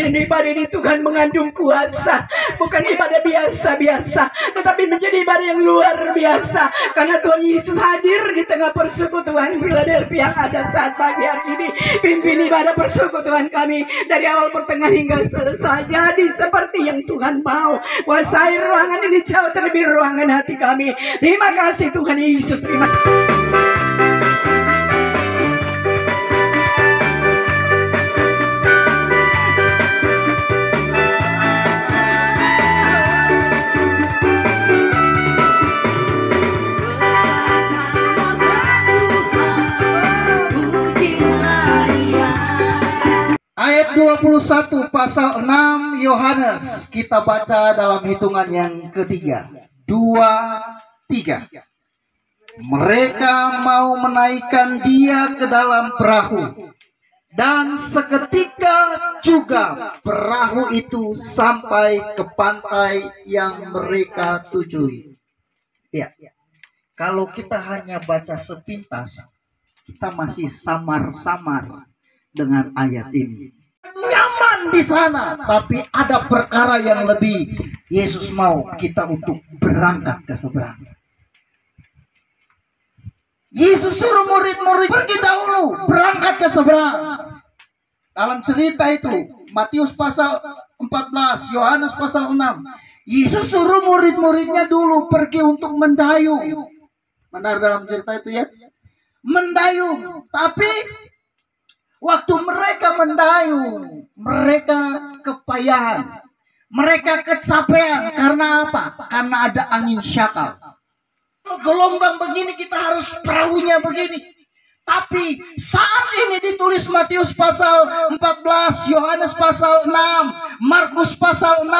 ini ibadah ini Tuhan mengandung kuasa. Bukan ibadah biasa-biasa, tetapi menjadi ibadah yang luar biasa. Karena Tuhan Yesus hadir di tengah persekutuan Philadelphia yang ada saat pagi hari ini. Pimpin ibadah persekutuan kami dari awal pertengahan hingga selesai. Jadi seperti yang Tuhan mau. Kuasai ruangan ini jauh terlebih ruangan hati kami. Terima kasih Tuhan Yesus. Terima kasih. Ayat 21 pasal 6 Yohanes, kita baca dalam hitungan yang ketiga. 2, 3. Mereka mau menaikkan dia ke dalam perahu, dan seketika juga perahu itu sampai ke pantai yang mereka tujui. Ya, kalau kita hanya baca sepintas, kita masih samar-samar dengan ayat ini. Nyaman di sana, tapi ada perkara yang lebih. Yesus mau kita untuk berangkat ke seberang. Yesus suruh murid-murid pergi dahulu, berangkat ke seberang. Dalam cerita itu, Matius pasal 14, Yohanes pasal 6, Yesus suruh murid-muridnya dulu pergi untuk mendayung. Benar dalam cerita itu ya? Mendayung, tapi waktu mereka mendayung, mereka kepayahan, mereka kecapean. Karena apa? Karena ada angin syakal. Gelombang begini kita harus perahunya begini. Tapi saat ini ditulis Matius pasal 14, Yohanes pasal 6, Markus pasal 6.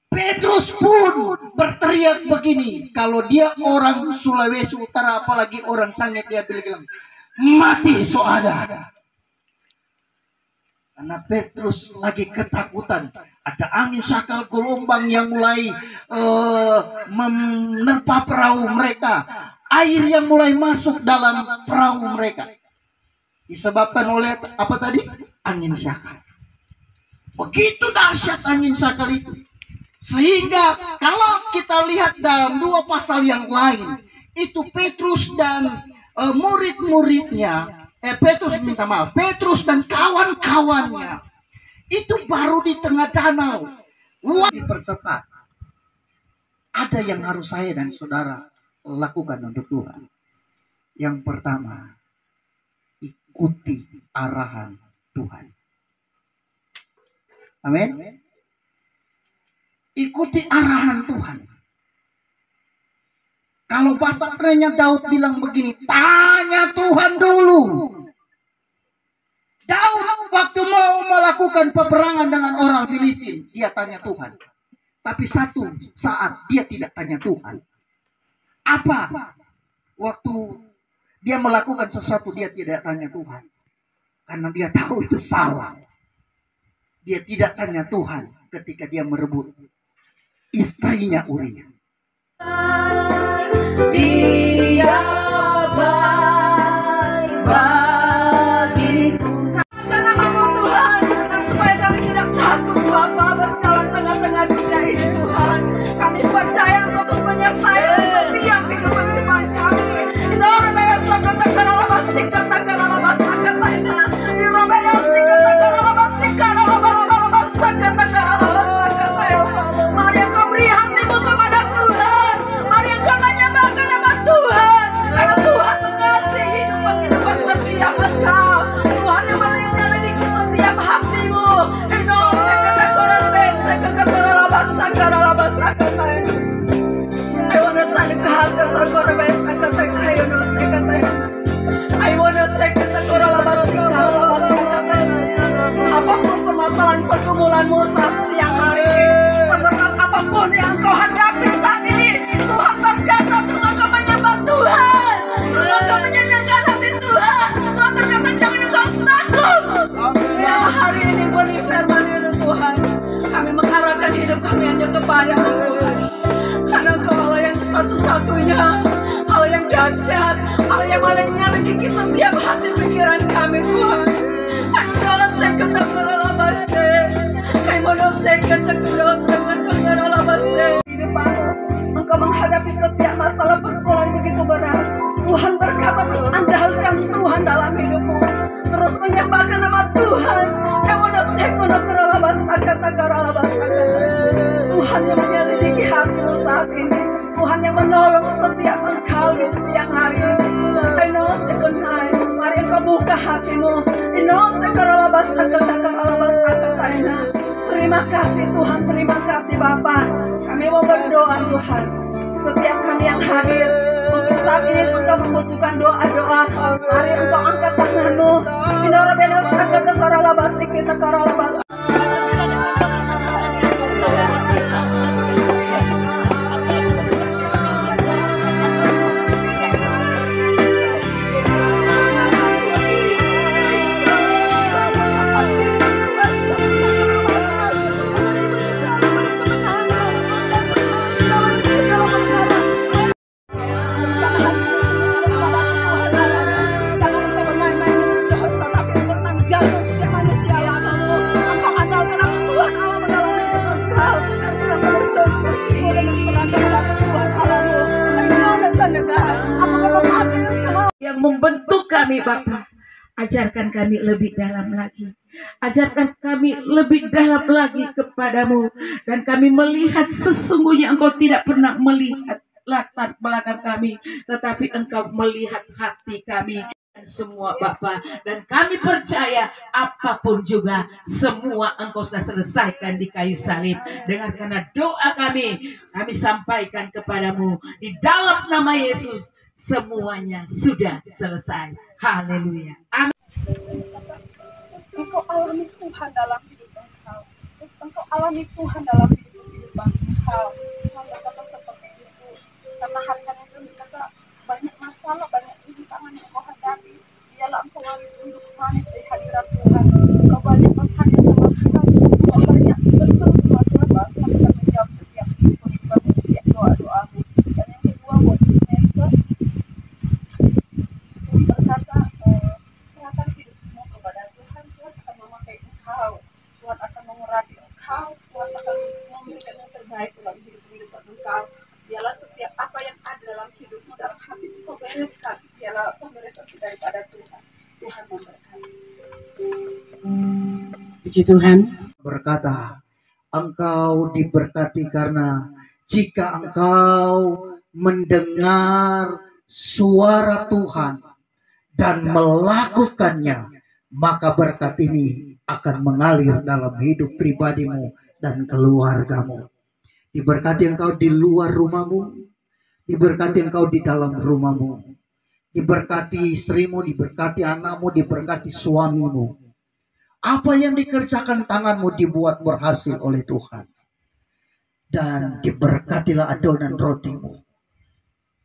Petrus pun berteriak begini. Kalau dia orang Sulawesi Utara, apalagi orang Sanget, dia bilang, mati soada. Karena Petrus lagi ketakutan. Ada angin sakal, gelombang yang mulai menerpa perahu mereka. Air yang mulai masuk dalam perahu mereka. Disebabkan oleh apa tadi? Angin sakal. Begitu dahsyat angin sakal itu. Sehingga kalau kita lihat dalam 2 pasal yang lain, itu Petrus dan murid-muridnya, Petrus dan kawan-kawannya itu baru di tengah danau. Wah, dipercepat. Ada yang harus saya dan saudara lakukan untuk Tuhan. Yang pertama, ikuti arahan Tuhan. Amin. Ikuti arahan Tuhan. Kalau bahasa kerennya Daud bilang begini, tanya Tuhan dulu. Daud waktu mau melakukan peperangan dengan orang Filistin, dia tanya Tuhan. Tapi satu saat dia tidak tanya Tuhan. Apa? Waktu dia melakukan sesuatu, dia tidak tanya Tuhan. Karena dia tahu itu salah. Dia tidak tanya Tuhan ketika dia merebut istrinya Uria. Dia baik-baik. Karena mau Tuhan, supaya kami tidak takut Bapa berjalan tengah-tengah dunia ini Tuhan. Kami percaya Engkau terus menyertai setiap kehidupan kami. Mari Engkau beri hatimu kepada Tuhan. Mari Engkau menyembahkan nama Tuhan. Karena Tuhan mengasihi hidup-hidupan setiap engkau. Tuhan yang melindungi setiap hatimu. I wanna stand in the house of Korabes. I wanna say apapun permasalahan pergumulanmu saat siang hari, seberat apapun yang kau hadapi saat ini, Tuhan berkata terus engkau menyembah Tuhan, terus engkau menyenangkan hati Tuhan. Tuhan berkata jangan engkau takut. Ya hari ini beri firman itu Tuhan, kami mengarahkan hidup kami hanya kepada-Mu Tuhan. Karena Engkau Allah yang satu-satunya, Allah yang dahsyat, Allah yang menyelidiki setiap hati pikiran kami Tuhan. Adalah saya kata Engkau menghadapi setiap masalah pergumulan begitu berat. Tuhan berkata terus andalkan Tuhan dalam hidupmu. Terus menyembahkan nama Tuhan. Tuhan yang menyelidiki hatimu saat ini. Tuhan yang menolong setiap engkau di siang hari ini. Mari engkau buka hatimu. Terima kasih Tuhan, terima kasih Bapa. Kami mau berdoa Tuhan. Setiap kami yang hadir, mungkin saat ini engkau membutuhkan doa-doa. Mari engkau angkat tanganmu. Yang membentuk kami Bapa, ajarkan kami lebih dalam lagi, ajarkan kami lebih dalam lagi kepadamu, dan kami melihat sesungguhnya Engkau tidak pernah melihat latar belakang kami, tetapi Engkau melihat hati kami semua Bapa, dan kami percaya apapun juga semua Engkau sudah selesaikan di kayu salib. Dengarkanlah doa kami sampaikan kepadamu di dalam nama Yesus. Semuanya sudah selesai. Haleluya. Amin. Engkau alami Tuhan dalam hidup engkau. Terus engkau alami Tuhan dalam hidup engkau. Tuhan berkata seperti itu. Karena hari-hari itu kata banyak masalah, banyak rintangan yang kau hadapi. Dialah engkau lari untuk manis di hadirat Tuhan. Engkau banyak bertanya sama Tuhan. Engkau banyak berseru sama Tuhan. Tuhan akan menjawab setiap kehidupan, setiap doa-doamu. Dan yang kedua buat Esther, berkata serahkan hidupmu kepada Tuhan. Tuhan akan memakai engkau, Tuhan akan mengurapi engkau, Tuhan akan memberikan yang terbaik dalam hidup engkau. Dialah setiap apa yang ada dalam hidupmu, dalam hati kau bereskan. Dialah pemberesan daripada Tuhan. Tuhan memberkati. Puji Tuhan. Berkata, engkau diberkati karena jika engkau mendengar suara Tuhan dan melakukannya, maka berkat ini akan mengalir dalam hidup pribadimu dan keluargamu. Diberkati engkau di luar rumahmu, diberkati engkau di dalam rumahmu, diberkati istrimu, diberkati anakmu, diberkati suamimu. Apa yang dikerjakan tanganmu dibuat berhasil oleh Tuhan. Dan diberkatilah adonan rotimu.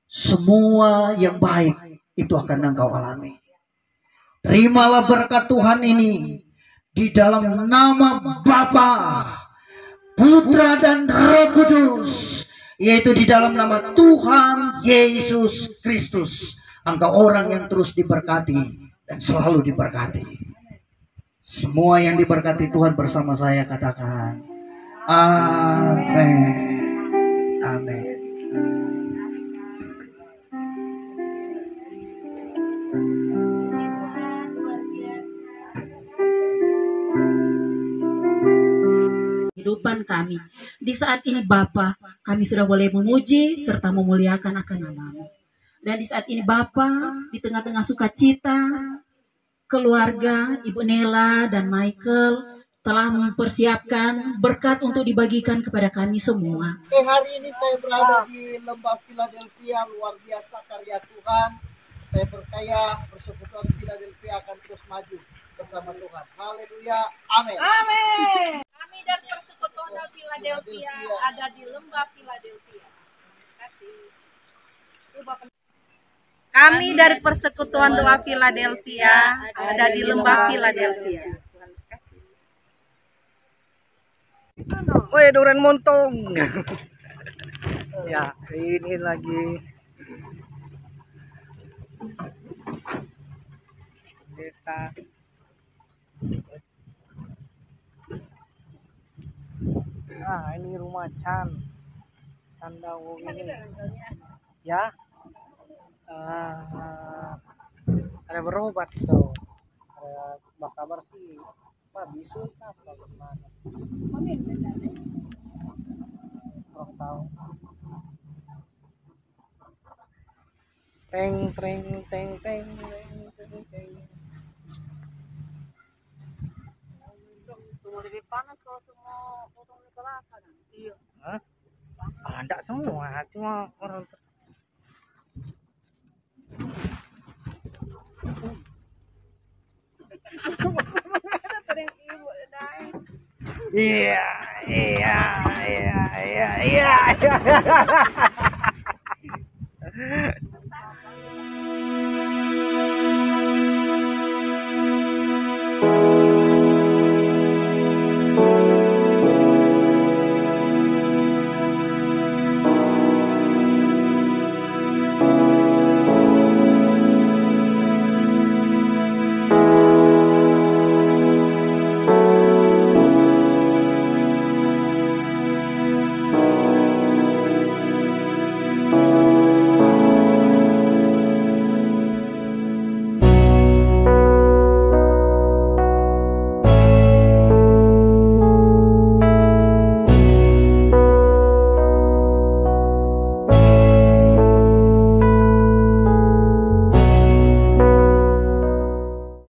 Semua yang baik itu akan engkau alami. Terimalah berkat Tuhan ini di dalam nama Bapa, Putra dan Roh Kudus, yaitu di dalam nama Tuhan Yesus Kristus. Engkau orang yang terus diberkati dan selalu diberkati. Semua yang diberkati Tuhan bersama saya katakan amin. Amin. Kehidupan kami di saat ini Bapa, kami sudah boleh memuji serta memuliakan akan nama-Mu. Dan di saat ini Bapa, di tengah-tengah sukacita keluarga Ibu Nela dan Michael telah mempersiapkan berkat untuk dibagikan kepada kami semua. Hari ini saya berada di Lembah Philadelphia, luar biasa karya Tuhan. Saya percaya persekutuan Philadelphia akan terus maju bersama Tuhan. Haleluya. Amin. Amin. Kami dari persekutuan Philadelphia ada di Lembah Philadelphia. Kami dari persekutuan doa Philadelphia ada di Lembah Philadelphia. Woi, durian montong. Ya, ini lagi pendeta. Nah, ini rumah Chan Dawo ini. Ya. Ada berobat tuh. Ada kabar sih. Pak bisu apa gimana? Kurang tahu. Teng teng teng teng teng teng. Semua lebih panas kalau semua potong di kelapa. Iya. Hah? Ada semua, cuma orang iya iya iya iya iya